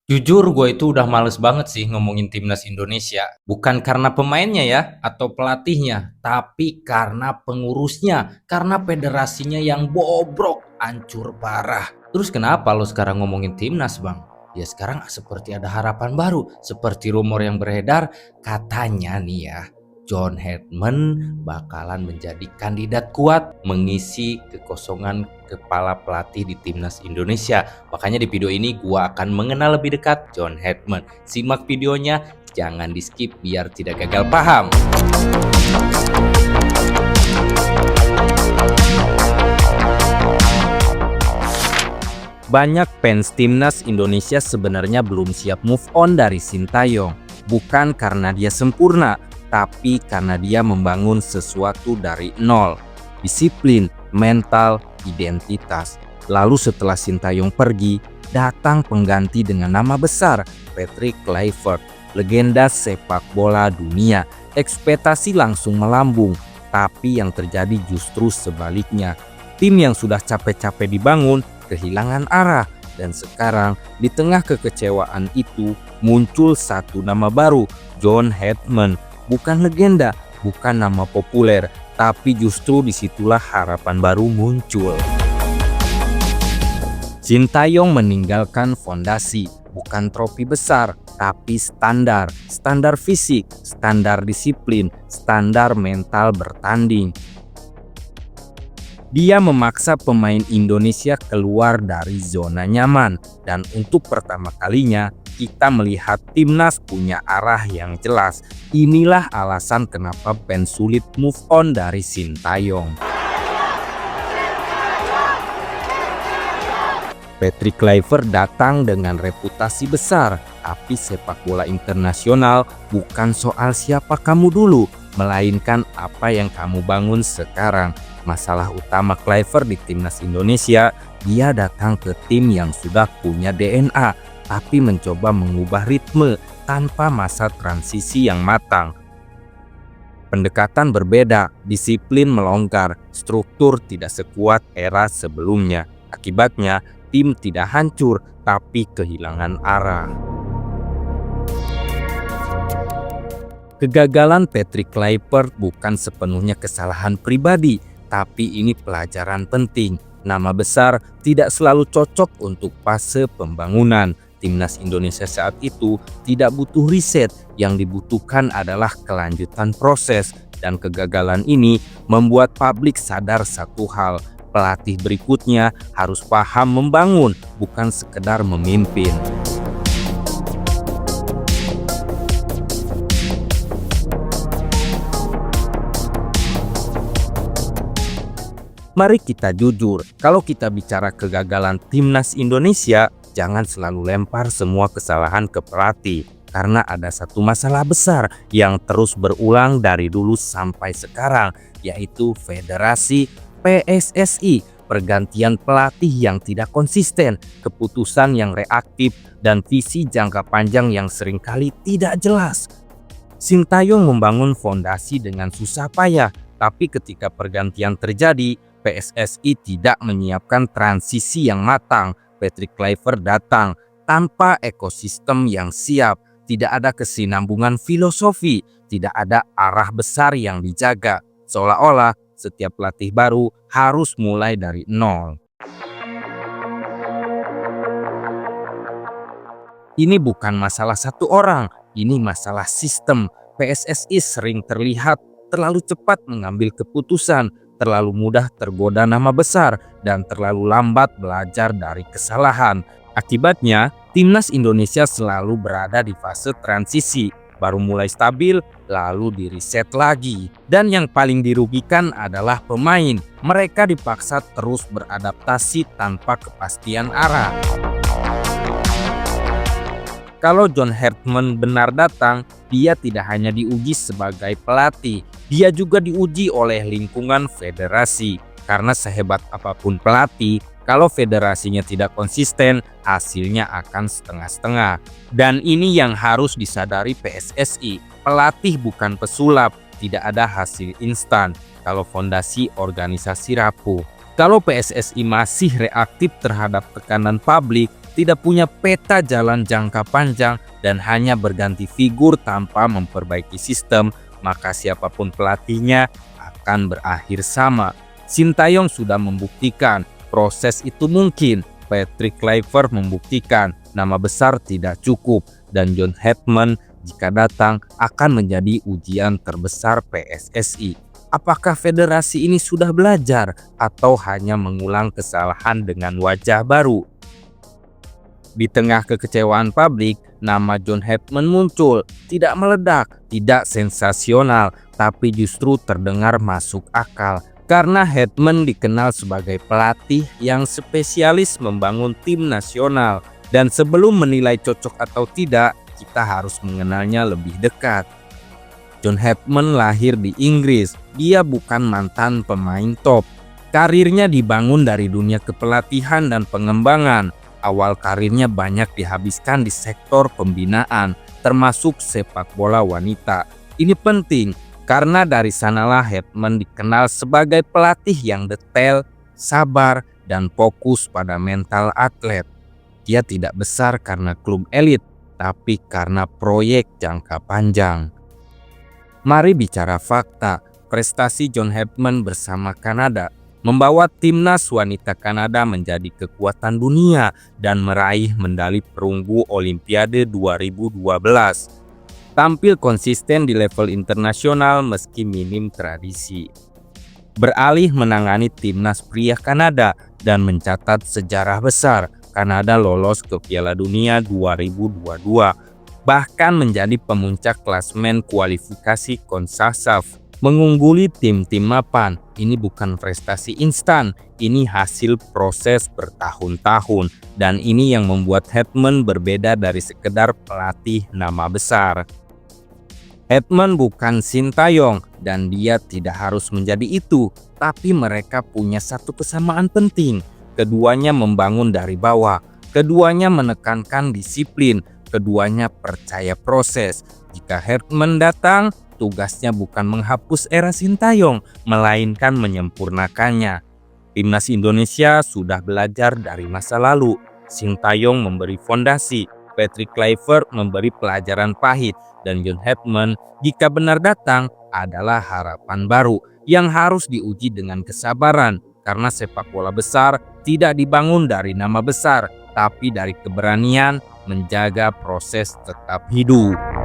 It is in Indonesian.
Jujur gue itu udah males banget sih ngomongin timnas Indonesia. Bukan karena pemainnya ya, atau pelatihnya, tapi karena pengurusnya, karena federasinya yang bobrok, hancur parah. Terus kenapa lo sekarang ngomongin timnas, Bang? Ya sekarang seperti ada harapan baru, seperti rumor yang beredar, katanya nih ya, John Hedman bakalan menjadi kandidat kuat mengisi kekosongan kepala pelatih di timnas Indonesia. Makanya di video ini gua akan mengenal lebih dekat John Hedman. Simak videonya, jangan di skip biar tidak gagal paham. Banyak fans timnas Indonesia sebenarnya belum siap move on dari Sintayong. Bukan karena dia sempurna, tapi karena dia membangun sesuatu dari nol. Disiplin, mental, identitas. Lalu setelah Sintayong pergi, datang pengganti dengan nama besar, Patrick Kluivert, legenda sepak bola dunia. Ekspektasi langsung melambung, tapi yang terjadi justru sebaliknya. Tim yang sudah capek-capek dibangun kehilangan arah, dan sekarang di tengah kekecewaan itu muncul satu nama baru, John Hedman. Bukan legenda, bukan nama populer, tapi justru disitulah harapan baru muncul. Sintayong meninggalkan fondasi, bukan trofi besar, tapi standar fisik, standar disiplin, standar mental bertanding. Dia memaksa pemain Indonesia keluar dari zona nyaman, dan untuk pertama kalinya kita melihat timnas punya arah yang jelas. Inilah alasan kenapa fans sulit move on dari Sintayong. Patrick Kluivert datang dengan reputasi besar, tapi sepak bola internasional bukan soal siapa kamu dulu, melainkan apa yang kamu bangun sekarang. Masalah utama Kluivert di timnas Indonesia, dia datang ke tim yang sudah punya DNA, tapi mencoba mengubah ritme tanpa masa transisi yang matang. Pendekatan berbeda, disiplin melonggar, struktur tidak sekuat era sebelumnya. Akibatnya, tim tidak hancur, tapi kehilangan arah. Kegagalan Patrick Kluivert bukan sepenuhnya kesalahan pribadi, tapi ini pelajaran penting. Nama besar tidak selalu cocok untuk fase pembangunan. Timnas Indonesia saat itu tidak butuh riset, yang dibutuhkan adalah kelanjutan proses. Dan kegagalan ini membuat publik sadar satu hal, pelatih berikutnya harus paham membangun, bukan sekedar memimpin. Mari kita jujur, kalau kita bicara kegagalan timnas Indonesia, jangan selalu lempar semua kesalahan ke pelatih. Karena ada satu masalah besar yang terus berulang dari dulu sampai sekarang, yaitu federasi PSSI. Pergantian pelatih yang tidak konsisten, keputusan yang reaktif, dan visi jangka panjang yang seringkali tidak jelas. Sintayong membangun fondasi dengan susah payah, tapi ketika pergantian terjadi, PSSI tidak menyiapkan transisi yang matang. Patrick Kluivert datang tanpa ekosistem yang siap, tidak ada kesinambungan filosofi, tidak ada arah besar yang dijaga. Seolah-olah setiap pelatih baru harus mulai dari nol. Ini bukan masalah satu orang, ini masalah sistem. PSSI sering terlihat terlalu cepat mengambil keputusan, terlalu mudah tergoda nama besar, dan terlalu lambat belajar dari kesalahan. Akibatnya, timnas Indonesia selalu berada di fase transisi, baru mulai stabil, lalu di-reset lagi. Dan yang paling dirugikan adalah pemain. Mereka dipaksa terus beradaptasi tanpa kepastian arah. Kalau John Hedman benar datang, dia tidak hanya diuji sebagai pelatih, dia juga diuji oleh lingkungan federasi. Karena sehebat apapun pelatih, kalau federasinya tidak konsisten, hasilnya akan setengah-setengah. Dan ini yang harus disadari PSSI. Pelatih bukan pesulap, tidak ada hasil instan kalau fondasi organisasi rapuh. Kalau PSSI masih reaktif terhadap tekanan publik, tidak punya peta jalan jangka panjang, dan hanya berganti figur tanpa memperbaiki sistem, maka siapapun pelatihnya akan berakhir sama. Sintayong sudah membuktikan proses itu mungkin. Patrick Kluivert membuktikan nama besar tidak cukup, dan John Herdman jika datang akan menjadi ujian terbesar PSSI. Apakah federasi ini sudah belajar atau hanya mengulang kesalahan dengan wajah baru? Di tengah kekecewaan publik, nama John Herdman muncul, tidak meledak, tidak sensasional, tapi justru terdengar masuk akal. Karena Herdman dikenal sebagai pelatih yang spesialis membangun tim nasional. Dan sebelum menilai cocok atau tidak, kita harus mengenalnya lebih dekat. John Herdman lahir di Inggris, dia bukan mantan pemain top. Karirnya dibangun dari dunia kepelatihan dan pengembangan. Awal karirnya banyak dihabiskan di sektor pembinaan, termasuk sepak bola wanita. Ini penting karena dari sanalah Herdman dikenal sebagai pelatih yang detail, sabar, dan fokus pada mental atlet. Dia tidak besar karena klub elit, tapi karena proyek jangka panjang. Mari bicara fakta. Prestasi John Herdman bersama Kanada membawa timnas wanita Kanada menjadi kekuatan dunia dan meraih medali perunggu Olimpiade 2012. Tampil konsisten di level internasional meski minim tradisi. Beralih menangani timnas pria Kanada dan mencatat sejarah besar. Kanada lolos ke Piala Dunia 2022, bahkan menjadi pemuncak klasemen kualifikasi CONCACAF. Mengungguli tim-tim mapan, ini bukan prestasi instan, ini hasil proses bertahun-tahun. Dan ini yang membuat Herdman berbeda dari sekedar pelatih nama besar. Herdman bukan Sintayong dan dia tidak harus menjadi itu, tapi mereka punya satu kesamaan penting. Keduanya membangun dari bawah, keduanya menekankan disiplin, keduanya percaya proses. Jika Herdman datang, tugasnya bukan menghapus era Sintayong, melainkan menyempurnakannya. Timnas Indonesia sudah belajar dari masa lalu. Sintayong memberi fondasi, Patrick Kluivert memberi pelajaran pahit, dan John Herdman jika benar datang adalah harapan baru yang harus diuji dengan kesabaran. Karena sepak bola besar tidak dibangun dari nama besar, tapi dari keberanian menjaga proses tetap hidup.